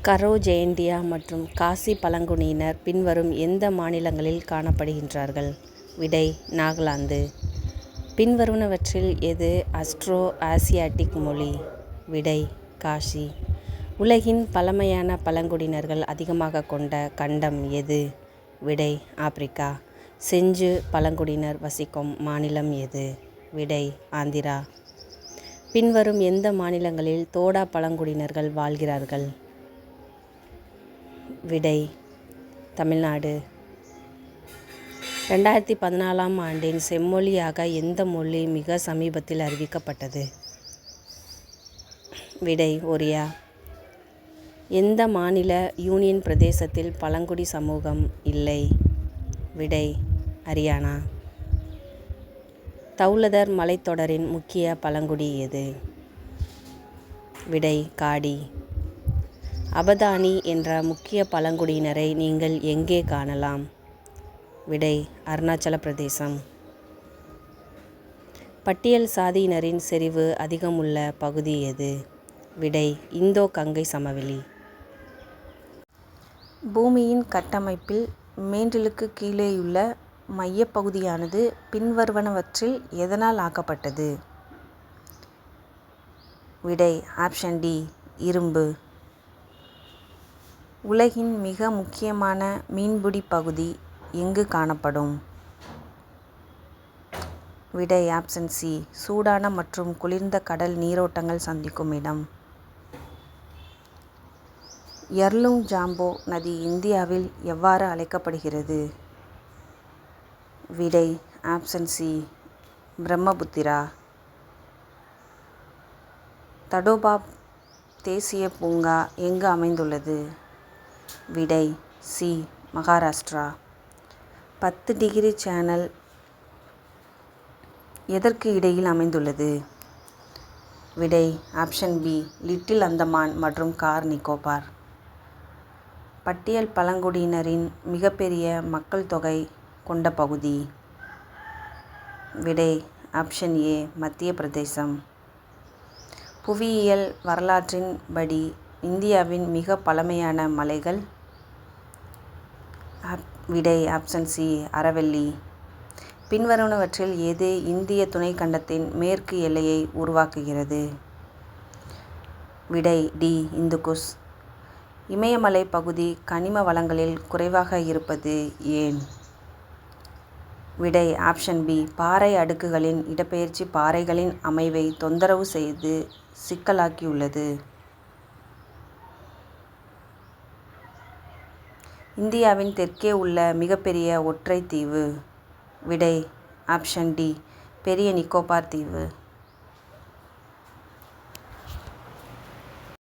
கரோ ஜெயண்டியா மற்றும் காசி பழங்குடியினர் பின்வரும் எந்த மாநிலங்களில் காணப்படுகின்றார்கள்? விடை: நாகாலாந்து. பின்வருவனவற்றில் எது ஆஸ்ட்ரோ ஆசியாட்டிக் மொழி? விடை: காசி. உலகின் பழமையான பழங்குடியினர்கள் அதிகமாக கொண்ட கண்டம் எது? விடை: ஆப்பிரிக்கா. செஞ்சு பழங்குடியினர் வசிக்கும் மாநிலம் எது? விடை: ஆந்திரா. பின்வரும் எந்த மாநிலங்களில் தோடா பழங்குடியினர்கள் வாழ்கிறார்கள்? விடை: தமிழ்நாடு. 2014ஆம் ஆண்டின் செம்மொழியாக எந்த மொழி மிக சமீபத்தில் அறிவிக்கப்பட்டது? விடை: ஒரியா. எந்த மாநில யூனியன் பிரதேசத்தில் பழங்குடி சமூகம் இல்லை? விடை: ஹரியானா. தௌலதர் மலைத்தொடரின் முக்கிய பழங்குடி எது? விடை: காடி. அபதானி என்ற முக்கிய பழங்குடியினரை நீங்கள் எங்கே காணலாம்? விடை: அருணாச்சல பிரதேசம். பட்டியல் சாதியினரின் செறிவு அதிகமுள்ள பகுதி எது? விடை: இந்தோ கங்கை சமவெளி. பூமியின் கட்டமைப்பில் மேன்றிலுக்கு கீழேயுள்ள மையப்பகுதியானது பின்வருவனவற்றில் எதனால் ஆக்கப்பட்டது? விடை: ஆப்ஷன் டி: இரும்பு. உலகின் மிக முக்கியமான மீன்பிடி பகுதி எங்கு காணப்படும்? விடை: ஆப்ஷன் சி: சூடான மற்றும் குளிர்ந்த கடல் நீரோட்டங்கள் சந்திக்கும் இடம். யர்லுங் ஜாம்போ நதி இந்தியாவில் எவ்வாறு அழைக்கப்படுகிறது? விடை: ஆப்ஷன் சி: பிரம்மபுத்திரா. தடோபா தேசிய பூங்கா எங்கு அமைந்துள்ளது? விடை: சி: மகாராஷ்டிரா. 10° சேனல் எதற்கு இடையில் அமைந்துள்ளது? விடை: ஆப்ஷன் பி: லிட்டில் அந்தமான் மற்றும் கார் நிக்கோபார். பட்டியல் பழங்குடியினரின் மிகப்பெரிய மக்கள் தொகை கொண்ட பகுதி? விடை: ஆப்ஷன் ஏ: மத்திய பிரதேசம். புவியியல் வரலாற்றின் படி இந்தியாவின் மிக பழமையான மலைகள்? விடை: ஆப்ஷன் சி: அரவல்லி. பின்வருவனவற்றில் எது இந்திய துணைக்கண்டத்தின் மேற்கு எல்லையை உருவாக்குகிறது? விடை: டி: இந்துகுஷ். இமயமலை பகுதி கனிம வளங்களில் குறைவாக இருப்பது ஏன்? விடை: ஆப்ஷன் பி: பாறை அடுக்குகளின் இடப்பெயர்ச்சி பாறைகளின் அமைவை தொந்தரவு செய்து சிக்கலாக்கியுள்ளது. இந்தியாவின் தெற்கே உள்ள மிகப்பெரிய ஒற்றை தீவு? விடை: ஆப்ஷன் டி: பெரிய நிக்கோபார் தீவு.